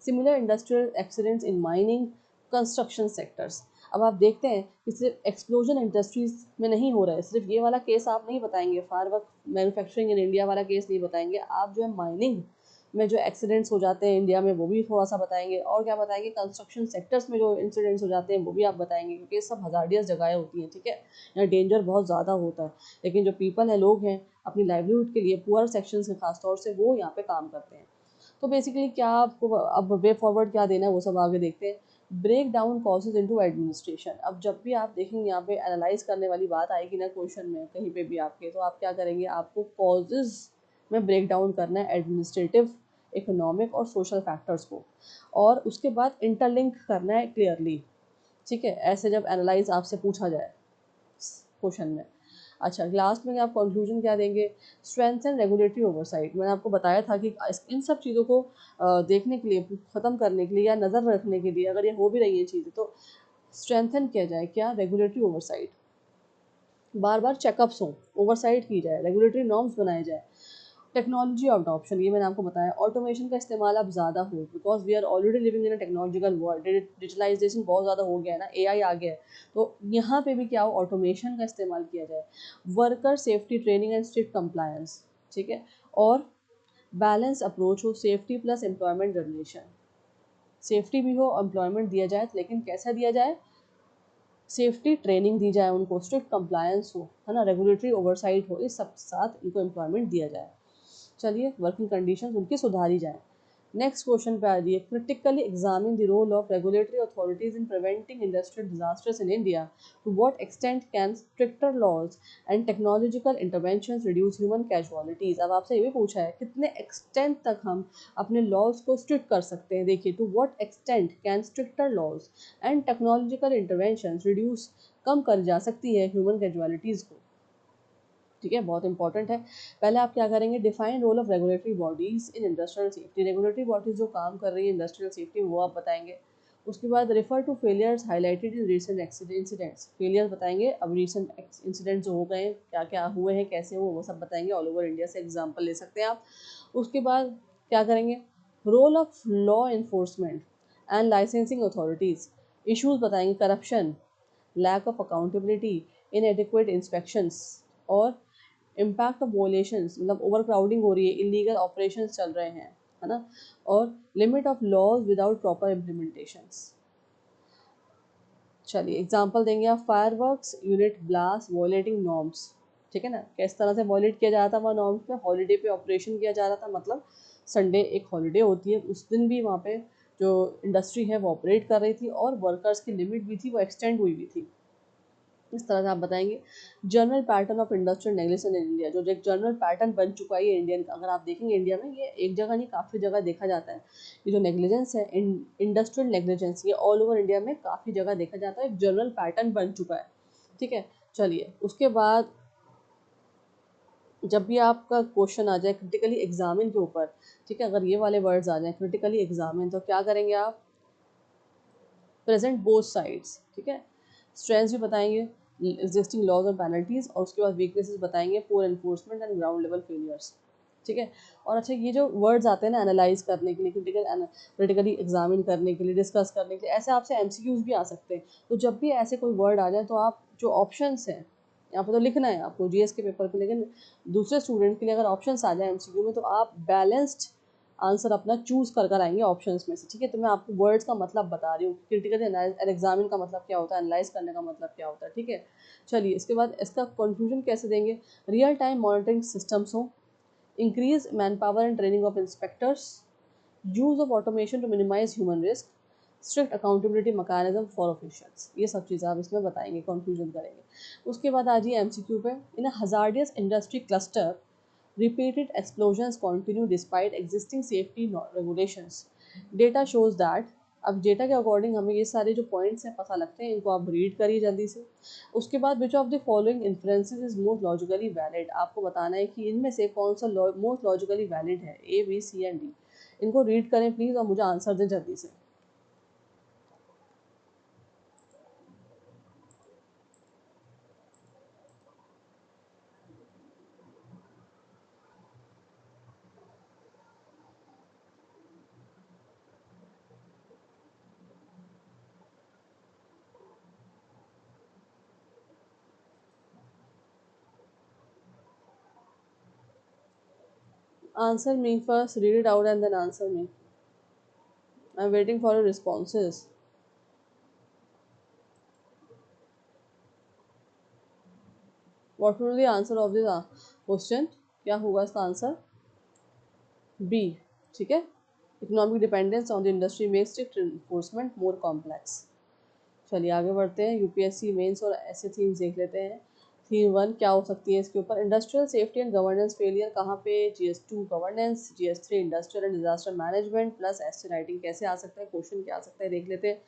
Similar industrial accidents in mining construction sectors. अब आप देखते हैं कि सिर्फ एक्सप्लोजन इंडस्ट्रीज में नहीं हो रहा है, सिर्फ ये वाला केस आप नहीं बताएंगे, फायर मैन्युफैक्चरिंग इन इंडिया वाला केस नहीं बताएंगे आप, जो है माइनिंग में जो एक्सीडेंट्स हो जाते हैं इंडिया में वो भी थोड़ा सा बताएंगे। और क्या बताएंगे, कंस्ट्रक्शन सेक्टर्स में जो इंसिडेंट्स हो जाते हैं वो भी आप बताएंगे, क्योंकि ये सब हजार्डियस जगहें होती हैं, ठीक है, यहाँ डेंजर बहुत ज़्यादा होता है। लेकिन जो पीपल है, लोग हैं, अपनी लाइवलीहुड के लिए पुअर सेक्शंस के खासतौर से वो यहाँ पे काम करते हैं। तो बेसिकली क्या आपको अब वे फॉरवर्ड क्या देना है वो सब आगे देखते हैं। Break down causes into administration. अब जब भी आप देखेंगे यहाँ पे एनालाइज करने वाली बात आएगी ना क्वेश्चन में कहीं पे भी आपके, तो आप क्या करेंगे, आपको कॉजेज में ब्रेक डाउन करना है एडमिनिस्ट्रेटिव, इकोनॉमिक और सोशल फैक्टर्स को, और उसके बाद इंटरलिंक करना है क्लियरली, ठीक है, ऐसे जब एनालाइज आपसे पूछा जाए क्वेश्चन में। अच्छा, लास्ट में आप कंक्लूजन क्या देंगे, स्ट्रेंथ एंड रेगुलेटरी ओवरसाइट। मैंने आपको बताया था कि इन सब चीज़ों को देखने के लिए, ख़त्म करने के लिए या नज़र रखने के लिए, अगर ये हो भी रही है चीज़ें तो स्ट्रेंथन किया जाए क्या, रेगुलेटरी ओवरसाइट, बार बार चेकअप्स हों, ओवरसाइट की जाए, रेगुलेटरी नॉर्म्स बनाए जाए। टेक्नोलॉजी अडॉप्शन, ये मैंने आपको बताया, ऑटोमेशन का इस्तेमाल अब ज़्यादा हो, because we are already living in a technological world, digitalisation बहुत ज़्यादा हो गया है ना, एआई आ गया है, तो यहाँ पे भी क्या हो, ऑटोमेशन का इस्तेमाल किया जाए। Worker safety training and strict compliance, ठीक है, और बैलेंस अप्रोच हो, safety plus employment generation, safety भी हो, एम्प्लॉयमेंट दिया जाए, लेकिन कैसा दिया जाए, सेफ्टी ट्रेनिंग दी जाए उनको, स्ट्रिक्ट कंप्लायंस हो, है ना, रेगुलेटरी ओवरसाइट हो, इस सब साथ इनको एम्प्लॉयमेंट दिया जाए। चलिए वर्किंग कंडीशंस उनकी सुधारी जाए। नेक्स्ट क्वेश्चन पे आ जाइए, critically examine the role of regulatory authorities in preventing industrial disasters in India, to what extent can stricter laws and technological interventions reduce human casualties. अब आपसे ये भी पूछा है कितने एक्सटेंट तक हम अपने लॉज को स्ट्रिक्ट कर सकते हैं। देखिए, to what extent can stricter laws and technological interventions reduce, कम कर जा सकती है ह्यूमन कैजुअलिटीज़ को, ठीक है, बहुत इंपॉर्टेंट है। पहले आप क्या करेंगे, define role of regulatory bodies in industrial safety, regulatory bodies जो काम कर रही है इंडस्ट्रियल सेफ्टी वो आप बताएंगे। उसके बाद refer to failures highlighted in recent incidents, failures बताएंगे, अब रिसेंट इंसिडेंट्स जो हो गए हैं, क्या क्या हुए हैं, कैसे हुए, वो सब बताएंगे, ऑल ओवर इंडिया से एग्जाम्पल ले सकते हैं आप। उसके बाद क्या करेंगे, role of law enforcement and licensing authorities, issues बताएंगे, corruption, lack of accountability, inadequate inspections, और इम्पैक्ट ऑफ वोलेशंस, मतलब ओवर क्राउडिंग हो रही है, इलीगल ऑपरेशंस चल रहे हैं, है ना, और limit of laws without proper implementations. चलिए एग्जांपल देंगे आप, fireworks unit blast violating norms, ठीक है ना, किस तरह से वॉयलेट किया जा रहा था वहाँ नॉर्म्स पे, हॉलीडे पे ऑपरेशन किया जा रहा था, मतलब संडे एक हॉलीडे होती है, उस दिन भी वहाँ पे जो इंडस्ट्री है वो ऑपरेट कर रही थी और वर्कर्स की लिमिट भी थी, वो एक्सटेंड हुई भी थी। इस तरह से आप बताएंगे general pattern of industrial negligence in India, जो एक जनरल पैटर्न बन चुका है ये इंडियन का, अगर आप देखेंगे इंडिया में ये एक जगह नहीं काफ़ी जगह देखा जाता है, ये जो नेग्लिजेंस है, इंडस्ट्रियल नेग्लिजेंस, ये ऑल ओवर इंडिया में काफ़ी जगह देखा जाता है, एक जनरल पैटर्न बन चुका है, ठीक है। चलिए उसके बाद जब भी आपका क्वेश्चन आ जाए क्रिटिकली एग्जामिन के ऊपर, ठीक है, अगर ये वाले वर्ड्स आ जाए क्रिटिकली एग्जामिन, तो क्या करेंगे आप, प्रेजेंट बोथ साइड्स, ठीक है, स्ट्रेंथ्स भी बताएंगे, एग्जिस्टिंग लॉज और पेनल्टीज, और उसके बाद वीकनेसेस बताएंगे, poor enforcement and ground level failures, ठीक है। और अच्छा, ये जो वर्ड्स आते हैं ना एनालाइज करने के लिए, क्रिटिकली एग्जामिन करने के लिए, डिस्कस करने के लिए, ऐसे आपसे एमसीक्यूज भी आ सकते हैं, तो जब भी ऐसे कोई वर्ड आ जाए तो आप जो ऑप्शंस हैं यहाँ पर तो लिखना है आपको जीएस के पेपर पे, लेकिन दूसरे स्टूडेंट के लिए अगर ऑप्शंस आ जाए एमसीक्यू में तो आप बैलेंस्ड आंसर अपना चूज कर कर आएंगे ऑप्शंस में से, ठीक है। तो मैं आपको वर्ड्स का मतलब बता रही हूँ, क्रिटिकल एग्जामिन का मतलब क्या होता है, एनालाइज करने का मतलब क्या होता है, ठीक है। चलिए इसके बाद इसका कंक्लूजन कैसे देंगे, रियल टाइम मॉनिटरिंग सिस्टम्स हो, increase manpower and training of inspectors, use of automation to minimise human risk, strict accountability mechanism for officials. ये सब चीज़ें आप इसमें बताएंगे, कंक्लूजन करेंगे। उसके बाद आ जाइए एमसीक्यू पे, in a hazardous industry cluster repeated explosions continue despite existing safety regulations. Data shows that, अब डेटा के अकॉर्डिंग हमें ये सारे जो पॉइंट्स हैं पता लगते हैं, इनको आप रीड करिए जल्दी से। उसके बाद विच of the following influences is most logically valid, आपको बताना है कि इनमें से कौन सा मोस्ट लॉजिकली वैलिड है, A B C and D. इनको रीड करें प्लीज और मुझे आंसर दें जल्दी से। Answer me first, read it out and then answer me. I'm waiting for your responses. What will be the answer of this question? क्या होगा इसका आंसर? बी, ठीक है। Economic dependence on the industry makes strict enforcement more complex. चलिए आगे बढ़ते हैं, UPSC mains और ऐसे थीम्स देख लेते हैं। थीम 1 क्या हो सकती है इसके ऊपर, industrial safety and governance failure कहाँ पे, GS2 governance, GS3 industrial and disaster management, plus essay writing कैसे आ सकता है, क्वेश्चन क्या आ सकता है देख लेते हैं।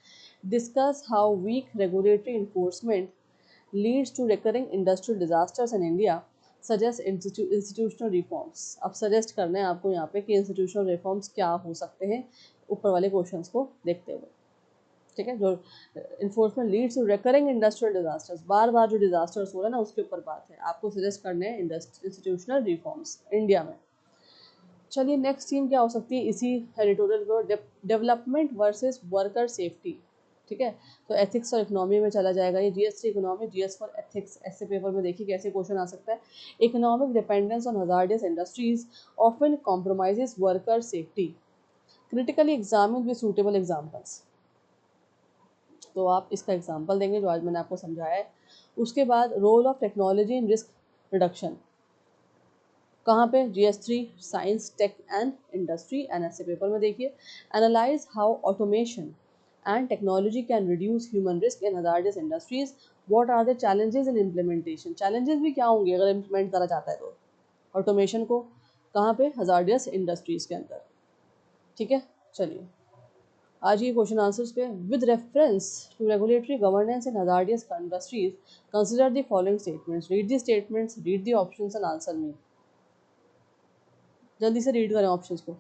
Discuss how weak regulatory enforcement leads to recurring industrial disasters in India, suggest institutional reforms। अब सजेस्ट करना है आपको यहाँ पे कि इंस्टीट्यूशनल रिफॉर्म्स क्या हो सकते हैं, ऊपर वाले क्वेश्चंस को देखते हुए, ठीक है। जो enforcement leads to recurring industrial disasters, बार बार जो डिजास्टर्स हो रहे हैं ना उसके ऊपर बात है, आपको सजेस्ट करने हैं इंस्टीट्यूशनल रिफॉर्म्स इंडिया में। चलिए नेक्स्ट थीम क्या हो सकती है इसी एडिटोरियल को, डेवलपमेंट वर्सेस वर्कर सेफ्टी, ठीक है। तो एथिक्स और इकोनॉमी में चला जाएगा ये, GS3 economy, GS for ethics. ऐसे पेपर में देखिए कैसे क्वेश्चन आ सकता है। Economic dependence on hazardous industries often compromises worker safety, critically examine with suitable examples. तो आप इसका एग्जाम्पल देंगे जो आज मैंने आपको समझाया है। उसके बाद role of technology in risk reduction, कहाँ पे, GS3 science tech and industry. And ऐसे पेपर में देखिए, analyse how automation and technology can reduce human risk in hazardous industries, what are the challenges in implementation. Challenges भी क्या होंगे अगर implement करा जाता है तो ऑटोमेशन को, कहाँ पे, हजार्डियस इंडस्ट्रीज के अंदर, ठीक है। चलिए आज ये क्वेश्चन आंसर्स पे, with reference to regulatory governance in hazardous industries consider the following statements, read the statements, read the options and answer me. जल्दी से रीड करें ऑप्शंस को।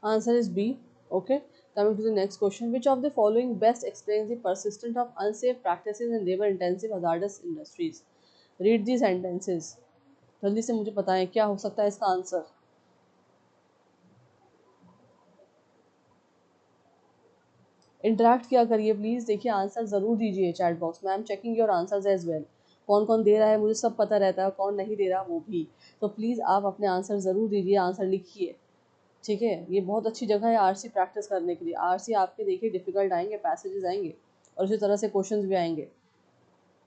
Answer is B. Okay. Coming to the next question. Which of the following best explains the persistence of unsafe practices in labor-intensive hazardous industries? Read these sentences. जल्दी से मुझे बताएं क्या हो सकता है इसका आंसर। इंटरेक्ट किया करिए प्लीज, देखिए आंसर जरूर दीजिए चैट बॉक्स में। I am checking your answers as well. कौन कौन दे रहा है मुझे सब पता रहता है, कौन नहीं दे रहा वो भी। तो प्लीज़ आप अपने आंसर ज़रूर दीजिए, आंसर लिखिए, ठीक है। ये बहुत अच्छी जगह है आरसी प्रैक्टिस करने के लिए। आरसी आपके देखिए डिफिकल्ट आएंगे, पैसेजेस आएंगे और उसी तरह से क्वेश्चंस भी आएंगे।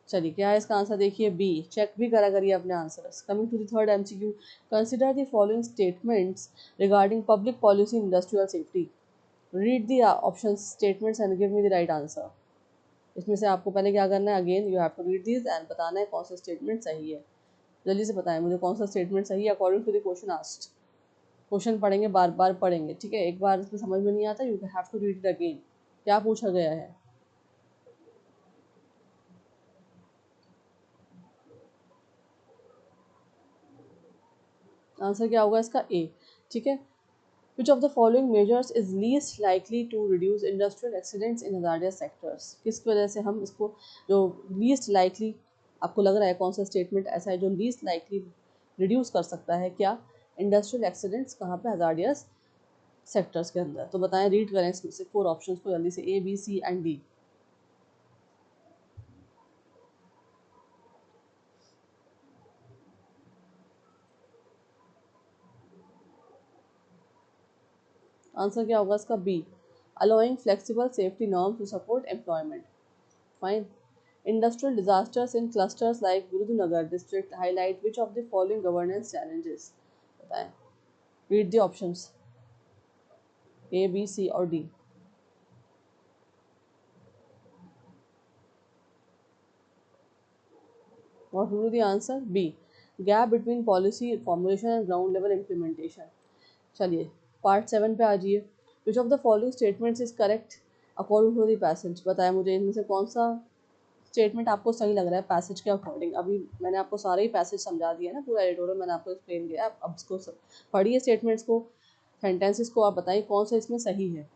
चलिए क्या है इसका आंसर, देखिए बी। चेक भी करा करिए अपने answers. Coming to the third MCQ, consider the following statements regarding public policy industrial safety. Read the option statements and give me the right answer. इसमें से आपको पहले क्या करना है, again you have to read this and बताना है कौन सा स्टेटमेंट सही है। जल्दी से बताएं मुझे कौन सा स्टेटमेंट सही है according to the question asked. Question पढ़ेंगे, बार बार पढ़ेंगे, ठीक है। एक बार इसमें समझ में नहीं आता, you have to read it again. क्या पूछा गया है, आंसर क्या होगा इसका, ए, ठीक है। Which of the following measures is least likely to reduce industrial accidents in hazardous sectors? किस वजह से हम इसको जो least likely, आपको लग रहा है कौन सा स्टेटमेंट ऐसा है जो least likely रिड्यूस कर सकता है क्या इंडस्ट्रियल एक्सीडेंट्स कहाँ पे हजार्डियस सेक्टर्स के अंदर? तो बताएं, रीड करें इसमें से 4 ऑप्शंस को जल्दी से, A B C and D. Answer क्या होगा इसका? B, allowing flexible safety norms to support employment. Fine. Industrial disasters in clusters like Virudhunagar district highlight which of the following governance challenges? बताएं, read the options, A, B, C और D। What will be the answer? B, gap between policy formulation and ground level implementation। चलिए part 7 पे आ जाइए। Which of the following statements is correct according to the passage? बताया मुझे इनमें से कौन सा स्टेटमेंट आपको सही लग रहा है पैसेज के अकॉर्डिंग। अभी मैंने आपको सारे ही पैसेज समझा दिया ना, पूरा एडिटोरियल मैंने आपको एक्सप्लेन किया। आप अब इसको पढ़िए स्टेटमेंट्स को, सेंटेंसेस को, आप बताइए कौन सा इसमें सही है।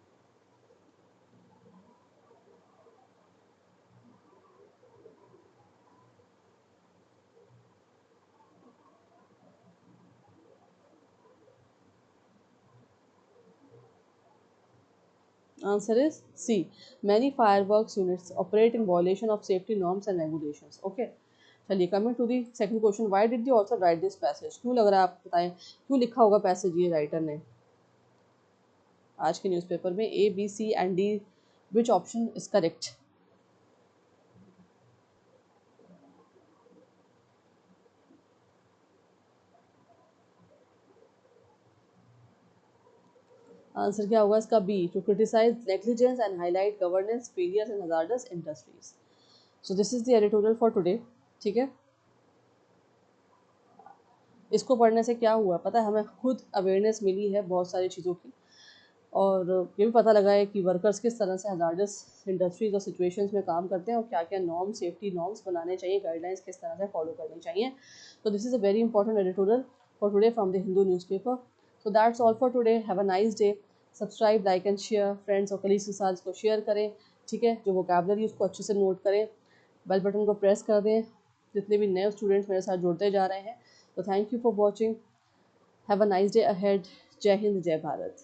Answer is C, many fireworks units operate in violation of safety norms and regulations. Okay, चलिए coming to the second question, why did the author write this passage? क्यों लग रहा है, आप बताएं क्यों लिखा होगा पैसेज ये राइटर ने आज के न्यूज़पेपर में? A B C and D, which option is correct? Answer क्या होगा इसका? B, to criticise negligence and highlight governance failures in hazardous industries. So this is the editorial for today. ठीक है, इसको पढ़ने से क्या हुआ पता है, हमें खुद अवेयरनेस मिली है बहुत सारी चीज़ों की, और ये भी पता लगा है कि वर्कर्स किस तरह से हजार्डस इंडस्ट्रीज और सिचुएशंस में काम करते हैं और क्या क्या नॉर्म सेफ्टी नॉर्म्स बनाने चाहिए, गाइडलाइंस किस तरह से फॉलो करनी चाहिए। तो this is a very important editorial for today from the Hindu newspaper. So that's all for today, have a nice day. Subscribe, like and share, friends और कलीग्स के साथ इसको शेयर करें। ठीक है, जो वोकैबुलरी उसको अच्छे से नोट करें, बेल बटन को प्रेस कर दें जितने भी नए स्टूडेंट्स मेरे साथ जुड़ते जा रहे हैं। तो thank you for watching, have a nice day ahead. जय हिंद, जय भारत।